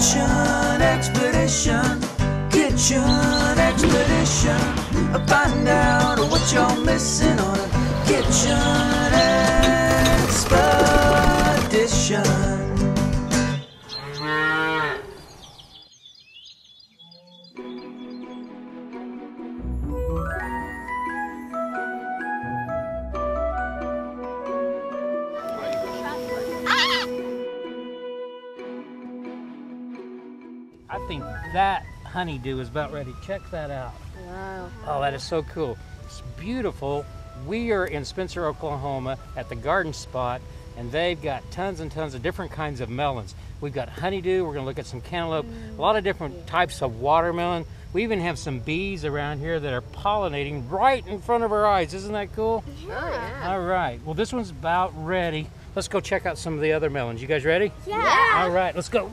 Kitchen Expedition, Kitchen Expedition. Find out what you're missing on a Kitchen Expedition. I think that honeydew is about ready. Check that out. Wow. Oh, that is so cool. It's beautiful. We are in Spencer, Oklahoma at the garden spot, and they've got tons and tons of different kinds of melons. We've got honeydew. We're going to look at some cantaloupe, a lot of different types of watermelon. We even have some bees around here that are pollinating right in front of our eyes. Isn't that cool? Yeah. All right. Well, this one's about ready. Let's go check out some of the other melons. You guys ready? Yeah. All right, let's go.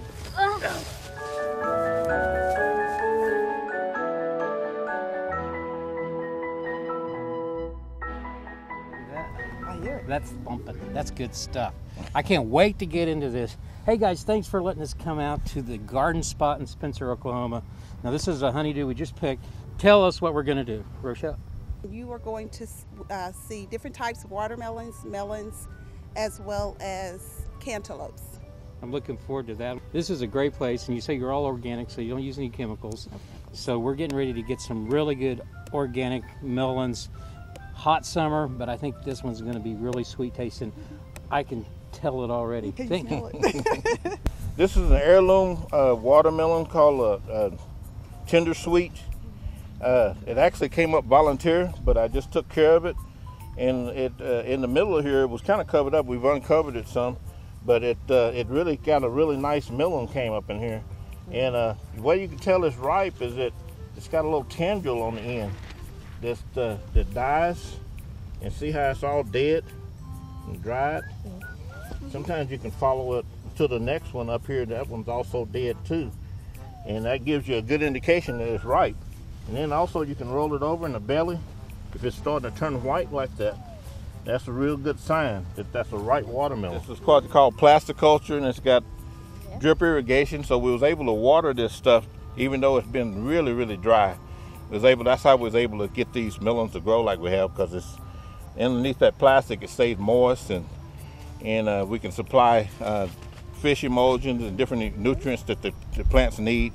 That's bumping. That's good stuff. I can't wait to get into this. Hey guys, thanks for letting us come out to the garden spot in Spencer, Oklahoma. Now this is a honeydew we just picked. Tell us what we're going to do, Rochelle. You are going to see different types of watermelons, melons, as well as cantaloupes. I'm looking forward to that. This is a great place, and you say you're all organic, so you don't use any chemicals. So we're getting ready to get some really good organic melons. Hot summer, but I think this one's going to be really sweet tasting. I can tell it already. Thank you. This is an heirloom watermelon called Tender Sweet. It actually came up volunteer, but I just took care of it. And it in the middle of here, it was kind of covered up. We've uncovered it some, but it really got a really nice melon came up in here. And the way you can tell it's ripe is that it's got a little tendril on the end that dies, and see how it's all dead and dried. Sometimes you can follow it to the next one up here. That one's also dead too, and that gives you a good indication that it's ripe. And then also you can roll it over in the belly. If it's starting to turn white like that, that's a real good sign that that's a ripe watermelon. This is called plasticulture, and it's got drip irrigation, so we was able to water this stuff even though it's been really, really dry. That's how we was able to get these melons to grow like we have, because it's underneath that plastic, it stays moist, and we can supply fish emulsions and different nutrients that the plants need,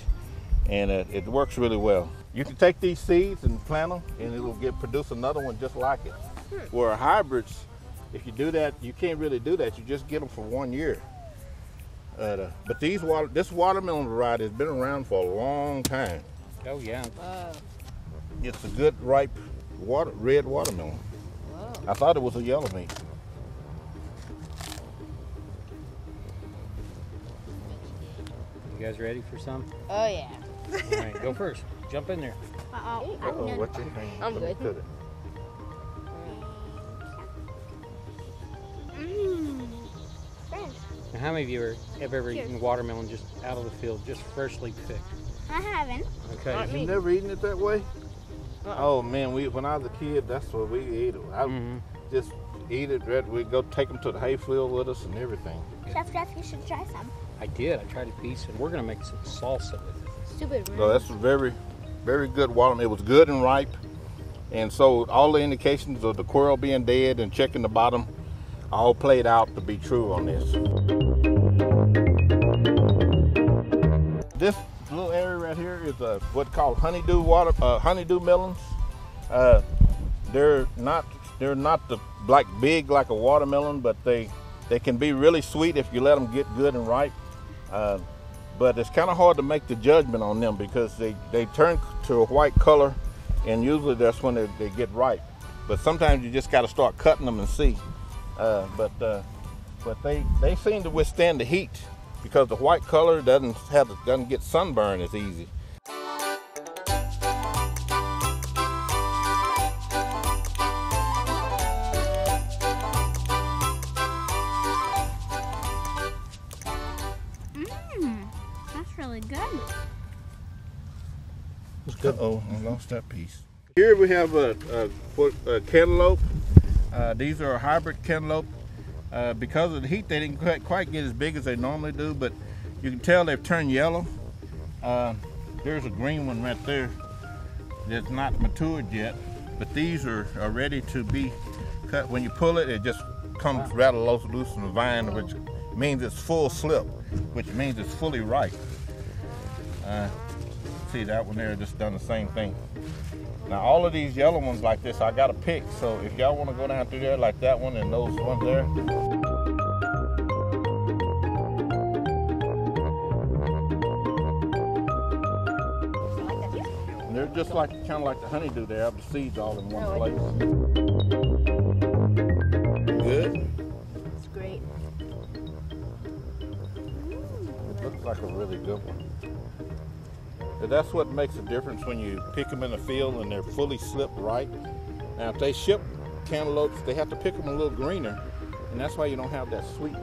and it works really well. You can take these seeds and plant them, and it will produce another one just like it. Where hybrids, if you do that, you can't really do that. You just get them for 1 year. But this watermelon variety has been around for a long time. Oh yeah. It's a good ripe red watermelon. Whoa. I thought it was a yellow meat. You guys ready for some? Oh yeah. All right, go first. Jump in there. What's your name? I'm good. Now, how many of you have ever eaten watermelon just out of the field, just freshly picked? I haven't. Okay. You've never eaten it that way? Oh man, when I was a kid, that's what we ate it. I just eat it. We'd go take them to the hayfield with us and everything. Chef Jeff, you should try some. I did. I tried a piece, and we're going to make some salsa with it. Stupid. So that's a very, very good watermelon. It was good and ripe, and so all the indications of the quirl being dead and checking the bottom all played out to be true on this. This little area right here is what's called honeydew melons. They're not the big like a watermelon, but they can be really sweet if you let them get good and ripe. But it's kind of hard to make the judgment on them because they turn to a white color, and usually that's when they get ripe. But sometimes you just got to start cutting them and see. But they seem to withstand the heat because the white color doesn't get sunburn as easy. That's really good. Uh-oh, I lost that piece. Here we have a cantaloupe. These are a hybrid cantaloupe. Because of the heat, they didn't quite get as big as they normally do, but You can tell they've turned yellow. There's a green one right there that's not matured yet, but these are ready to be cut. When you pull it, it just comes rather loose from the vine, which means it's full slip, which means it's fully ripe. See that one there just done the same thing. Now all of these yellow ones like this, I got to pick. So if y'all want to go down through there like that one and those ones there. And they're just like kind of like the honeydew. They have the seeds all in one place. Good. It's great. It looks like a really good one. But that's what makes a difference when you pick them in the field and they're fully slipped right. Now if they ship cantaloupes, they have to pick them a little greener, and that's why you don't have that sweetness.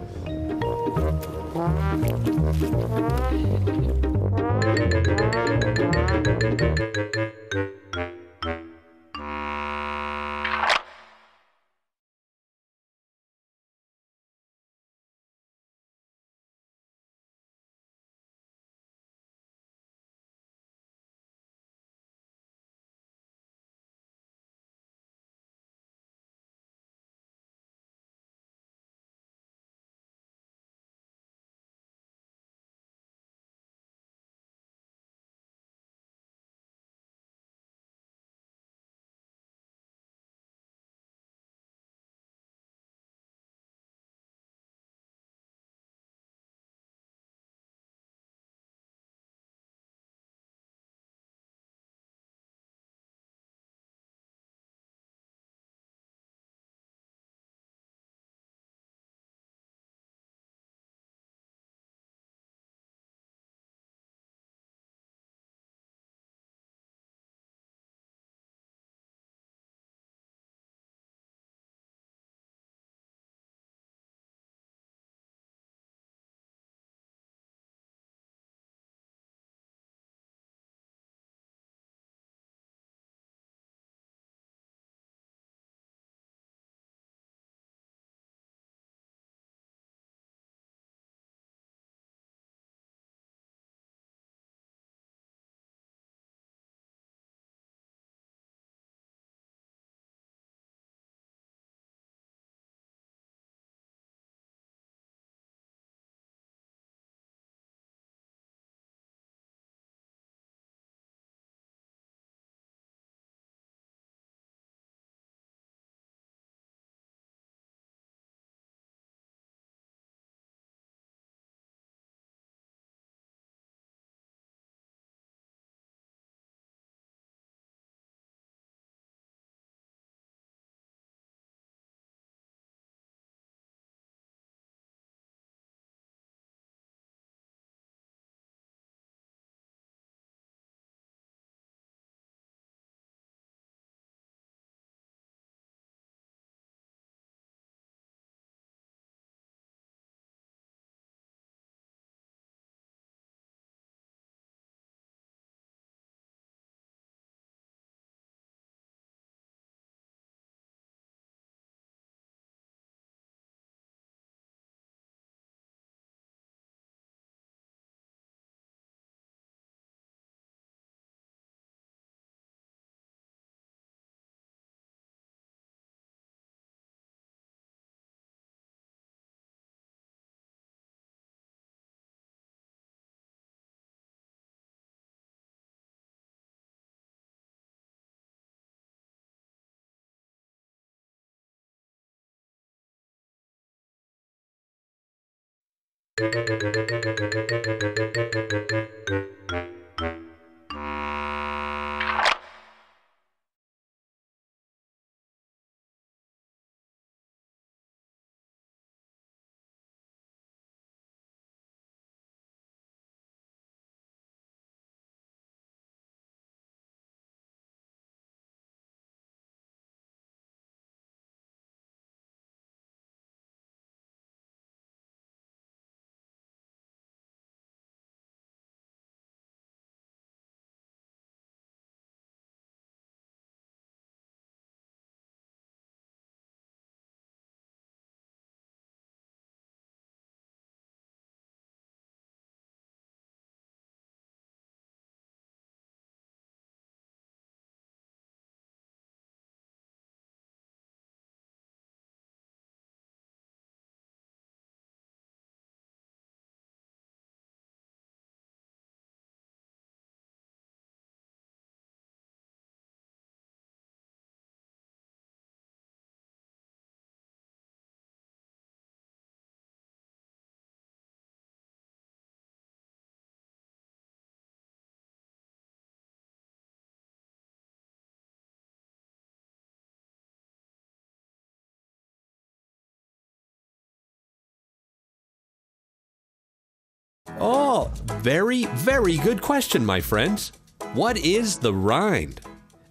Oh, very, very good question, my friends. What is the rind?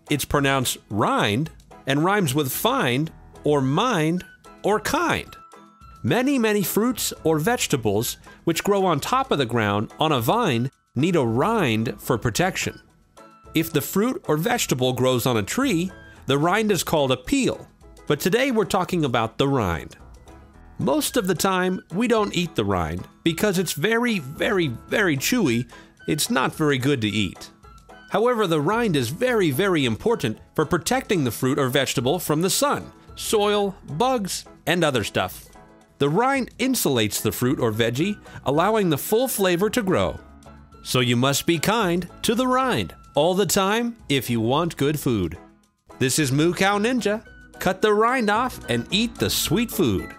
It's pronounced rind and rhymes with find or mind or kind. Many, many fruits or vegetables which grow on top of the ground on a vine need a rind for protection. If the fruit or vegetable grows on a tree, the rind is called a peel. But today we're talking about the rind. Most of the time, we don't eat the rind because it's very, very, very chewy. It's not very good to eat. However, the rind is very, very important for protecting the fruit or vegetable from the sun, soil, bugs, and other stuff. The rind insulates the fruit or veggie, allowing the full flavor to grow. So you must be kind to the rind all the time if you want good food. This is Moo Cow Ninja. Cut the rind off and eat the sweet food.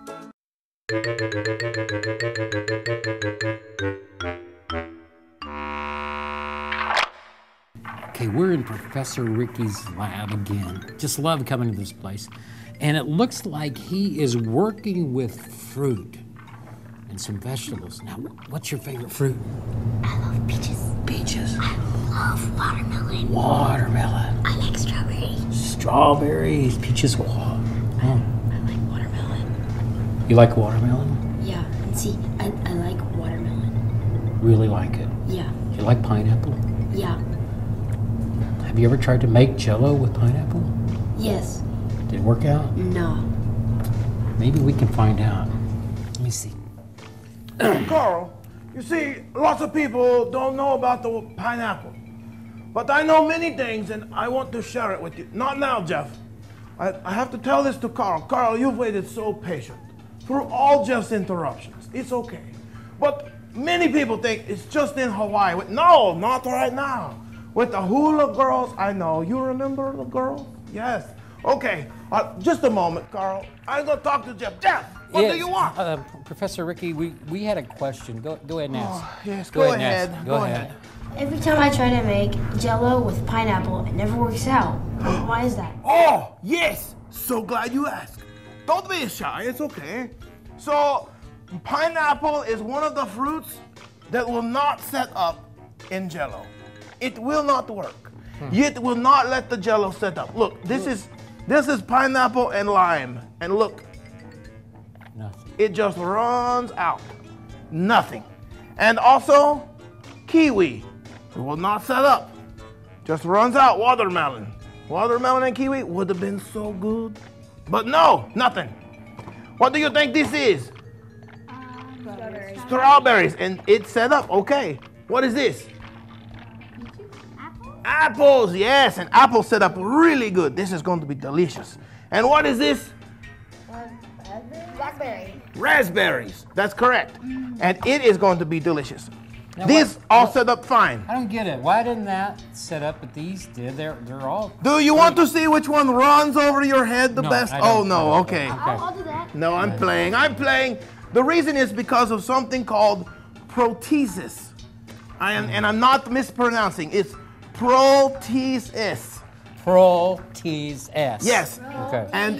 Okay, we're in Professor Ricky's lab again. Just love coming to this place. And it looks like he is working with fruit and some vegetables. Now, what's your favorite fruit? I love peaches. Peaches. I love watermelon. Watermelon. I like strawberries. Strawberries. Peaches. Oh. I like watermelon. You like watermelon? Yeah, and see, I like watermelon. Really like it. Yeah, You like pineapple? yeah, Have you ever tried to make Jell-O with pineapple? yes, Did it work out? no. Maybe we can find out. Let me see. Carl, you see, lots of people don't know about the pineapple. But I know many things and I want to share it with you. Not now, Jeff. I have to tell this to Carl. Carl, you've waited so patient through all Jeff's interruptions. It's okay. But many people think it's just in Hawaii. No, not right now. With the hula girls, I know. You remember the girls? Yes. Okay, just a moment, Carl. I'm going to talk to Jeff. Jeff, what do you want? Professor Ricky, we had a question. Go ahead and ask. Yes, go ahead. And ask. Go ahead. Every time I try to make Jell-O with pineapple, it never works out. Why is that? Oh, yes. So glad you asked. Don't be shy. It's okay. So, pineapple is one of the fruits that will not set up in Jell-O. It will not work. It will not let the Jell-O set up. Look, this is pineapple and lime. And look, Nothing. it just runs out. Nothing. And also, kiwi. It will not set up. Just runs out. Watermelon. Watermelon and kiwi would have been so good. But no, nothing. What do you think this is? Strawberries. Strawberries. And it's set up. Okay. What is this? Apples, yes, and apples set up really good. This is going to be delicious. And what is this? Blackberry. Raspberries. That's correct. And it is going to be delicious. Now These all set up fine. I don't get it. Why didn't that set up, but these did? They're all. Do you want to see which one runs over your head the No, best? I don't. Oh, no, I don't. okay. I'll do that. No, I'm playing. I'm playing. The reason is because of something called protesis. And I'm not mispronouncing. It's protesis. Protease S. Yes. Okay. And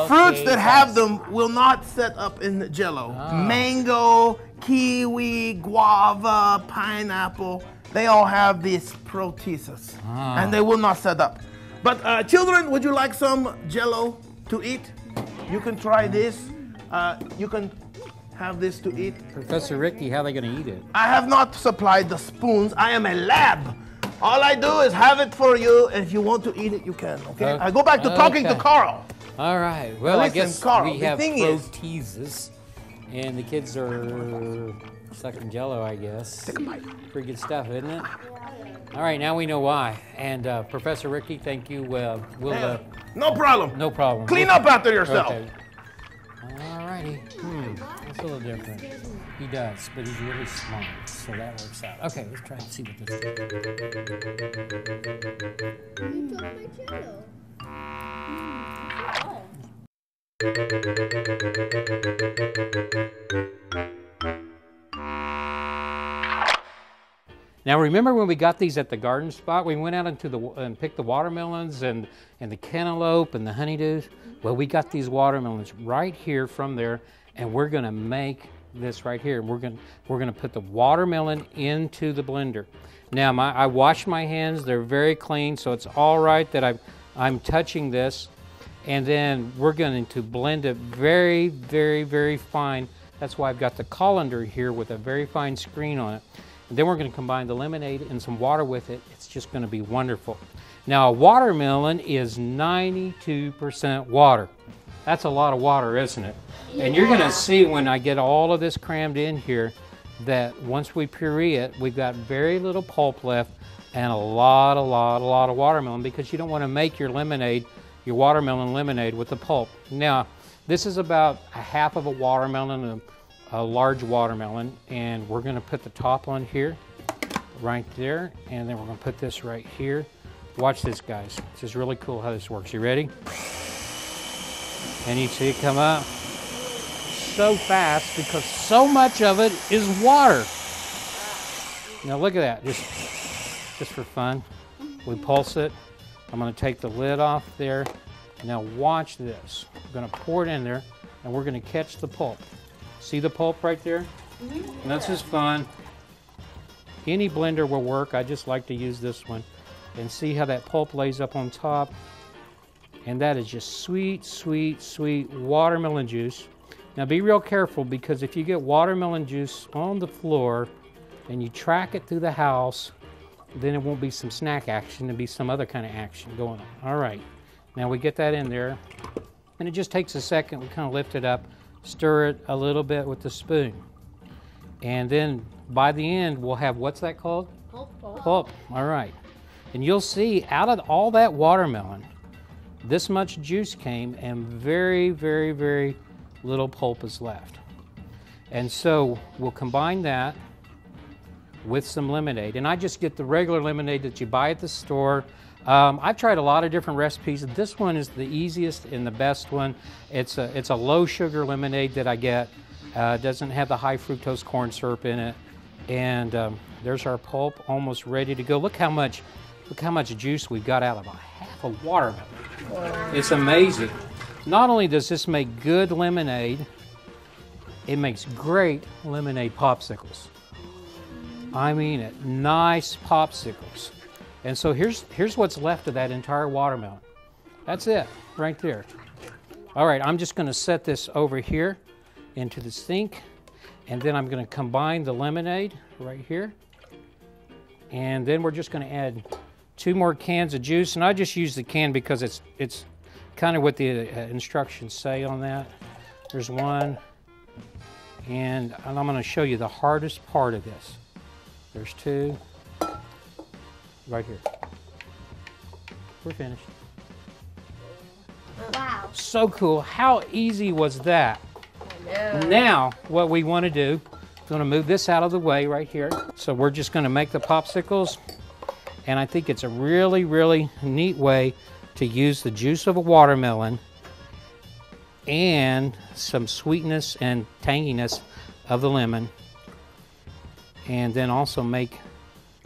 fruits that have them will not set up in the Jell-O. Mango, kiwi, guava, pineapple, they all have this protesis. And they will not set up. But children, would you like some Jell-O to eat? You can try this. You can have this to eat. Professor Ricky, how are they going to eat it? I have not supplied the spoons. I am a lab. All I do is have it for you, and if you want to eat it, you can, okay? I go back to talking to Carl. All right. Well, Now I listen, guess Carl, we the have thing is- proteases, and the kids are sucking Jell-O, I guess. Take a bite. Pretty good stuff, isn't it? All right, now we know why. And Professor Ricky, thank you. We'll No problem. no problem. Clean up after yourself. Okay. All righty. That's a little different. He does, but he's really smart, so that works out. Okay, let's try and see what this Now remember when we got these at the garden spot, we went out into and picked the watermelons and the cantaloupe and the honeydews. Well, we got these watermelons right here from there, and we're gonna make this right here. We're gonna put the watermelon into the blender. Now I wash my hands, they're very clean, so it's all right that I'm touching this. And then we're going to blend it very, very, very fine. That's why I've got the colander here with a very fine screen on it. And then we're going to combine the lemonade and some water with it. It's just going to be wonderful. Now a watermelon is 92% water. That's a lot of water, isn't it? Yeah. And you're going to see when I get all of this crammed in here that once we puree it, we've got very little pulp left and a lot of watermelon, because you don't want to make your lemonade, your watermelon lemonade with the pulp. Now, this is about a half of a watermelon, a large watermelon, and we're going to put the top on here, right there, and then we're going to put this right here. Watch this, guys. This is really cool how this works. You ready? And you see it come up so fast because so much of it is water. Now look at that, just for fun. We pulse it. I'm going to take the lid off there. Now watch this. I'm going to pour it in there, and we're going to catch the pulp. See the pulp right there? Mm-hmm. That's just fun. Any blender will work. I just like to use this one. And see how that pulp lays up on top? And that is just sweet, sweet, sweet watermelon juice. Now be real careful, because if you get watermelon juice on the floor and you track it through the house, then it won't be some snack action, it'll be some other kind of action going on. All right, now we get that in there, and it just takes a second. We kind of lift it up, stir it a little bit with the spoon. And then by the end, we'll have, what's that called? Pulp. Pulp, all right. And you'll see out of all that watermelon, this much juice came and very, very, very little pulp is left. And so we'll combine that with some lemonade. And I just get the regular lemonade that you buy at the store. I've tried a lot of different recipes. This one is the easiest and the best one. It's a low sugar lemonade that I get. Doesn't have the high fructose corn syrup in it. And there's our pulp almost ready to go. Look how much juice we've got out of a half a watermelon. Wow. It's amazing. Not only does this make good lemonade, it makes great lemonade popsicles. I mean it, nice popsicles. And so here's what's left of that entire watermelon. That's it, right there. All right, I'm just gonna set this over here into the sink, and then I'm gonna combine the lemonade right here. And then we're just gonna add 2 more cans of juice, and I just use the can because it's kind of what the instructions say on that. There's 1, and I'm gonna show you the hardest part of this. There's 2, right here. We're finished. Wow. So cool. How easy was that? Now, what we want to do, I'm going to move this out of the way right here. So we're just going to make the popsicles. And I think it's a really, really neat way to use the juice of a watermelon and some sweetness and tanginess of the lemon. And then also make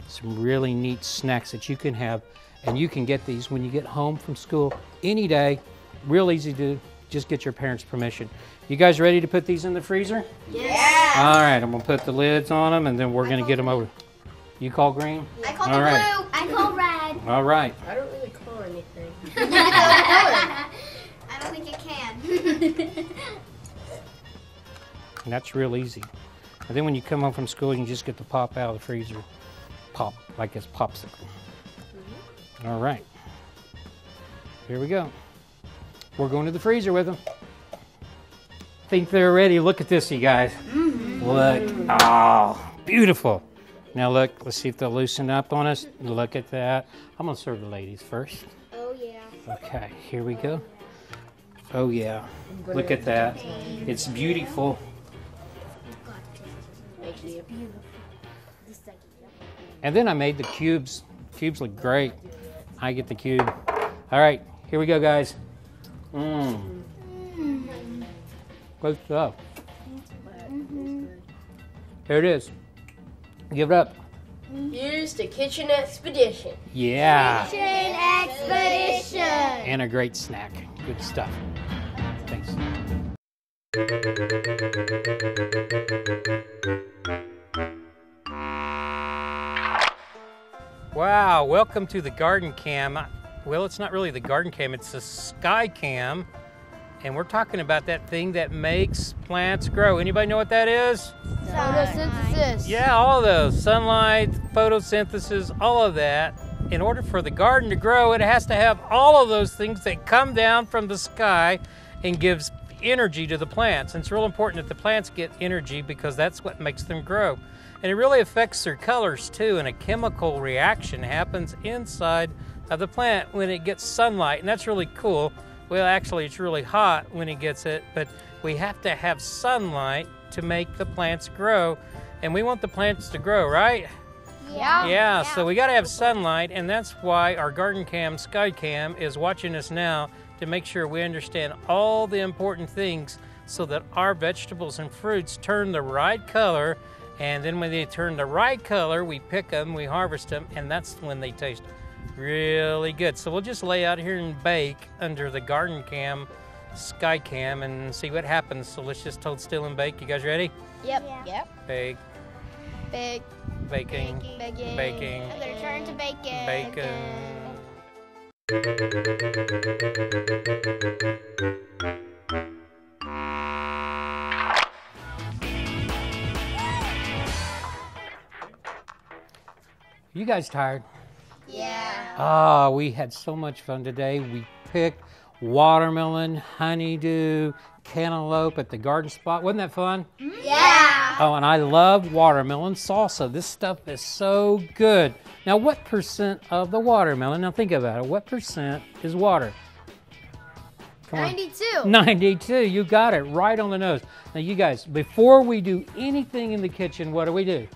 some really neat snacks that you can have. And you can get these when you get home from school any day. Real easy to do. Just get your parents' permission. You guys ready to put these in the freezer? Yeah. All right, I'm going to put the lids on them, and then we're going to get them over. You call green? I call blue. I call red. All right. I don't really call anything. I don't think it can. And that's real easy. And then when you come home from school, you can just get the pop out of the freezer. Pop, like it's popsicle. Mm-hmm. All right. Here we go. We're going to the freezer with them. Think they're ready. Look at this, you guys. Mm-hmm. Look. Oh, beautiful. Now look, let's see if they'll loosen up on us. Look at that. I'm going to serve the ladies first. Oh, yeah. Okay, here we go. Oh, yeah. Look at that. It's beautiful. Thank you. And then I made the cubes. Cubes look great. I get the cube. All right, here we go, guys. Good stuff. Here it is. Give it up. Here's the Kitchen Expedition. Yeah. Kitchen Expedition. And a great snack. Good stuff. Thanks. Wow, welcome to the garden cam. Well, it's not really the garden cam, it's the sky cam. And we're talking about that thing that makes plants grow. Anybody know what that is? Photosynthesis. Yeah, all of those. Sunlight, photosynthesis, all of that. In order for the garden to grow, it has to have all of those things that come down from the sky and gives energy to the plants. And it's real important that the plants get energy because that's what makes them grow. And it really affects their colors too, and a chemical reaction happens inside of the plant when it gets sunlight, and that's really cool. Well, actually, it's really hot when it gets it, but we have to have sunlight to make the plants grow, and we want the plants to grow, right? Yeah, so we got to have sunlight, and that's why our garden cam, sky cam, is watching us now to make sure we understand all the important things so that our vegetables and fruits turn the right color. And then when they turn the right color, we pick them, we harvest them, and that's when they taste really good. So we'll just lay out here and bake under the garden cam, sky cam, and see what happens. So let's just hold still and bake. You guys ready? Yep. Yep. Bake. Bake. Baking. Baking. Baking. And then turn to bacon. You guys tired? Yeah. Ah, we had so much fun today. We picked watermelon, honeydew, cantaloupe at the garden spot. Wasn't that fun? Yeah. Oh, and I love watermelon salsa. This stuff is so good. Now, what percent of the watermelon, now think about it, what percent is water? Come on. 92. 92, you got it right on the nose. Now, you guys, before we do anything in the kitchen, what do?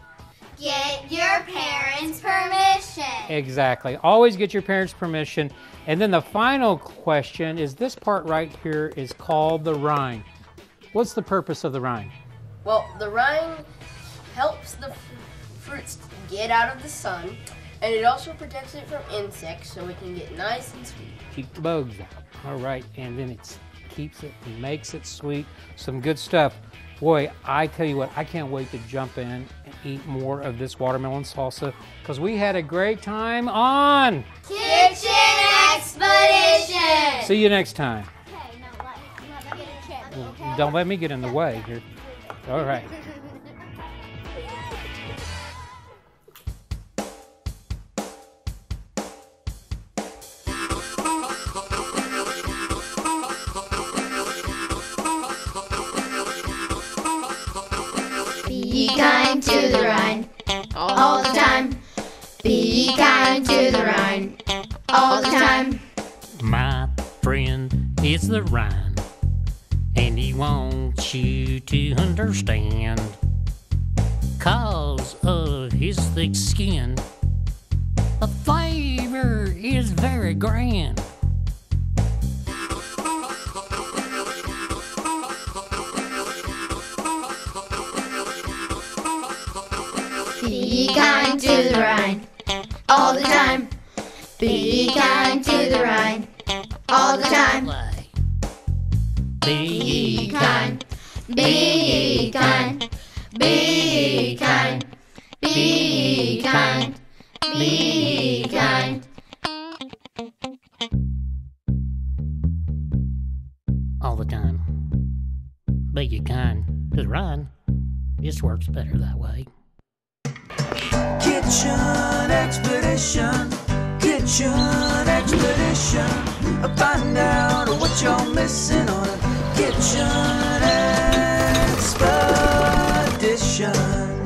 Get your parents' permission. Exactly. Always get your parents' permission. And then the final question is this part right here is called the rind. What's the purpose of the rind? Well, the rind helps the fruits get out of the sun, and it also protects it from insects so it can get nice and sweet. Keep the bugs out. All right, and then it keeps it, makes it sweet. Some good stuff. Boy, I tell you what, I can't wait to jump in and eat more of this watermelon salsa because we had a great time on Kitchen Expedition. See you next time. Okay, no, let me get a chip, okay? Don't let me get in the way here. All right. Be kind to the rind all the time. Be kind to the rind all the time. My friend is the rind, and he wants you to understand. 'Cause of his thick skin, the flavor is very grand. Be kind to the rind all the time. Be kind to the rind all the time. Be kind, be kind, be kind, be kind, be kind. All the time. Be kind to the rind. Just works better that way. Kitchen Expedition, Kitchen Expedition. Find out what you're missing on a Kitchen Expedition.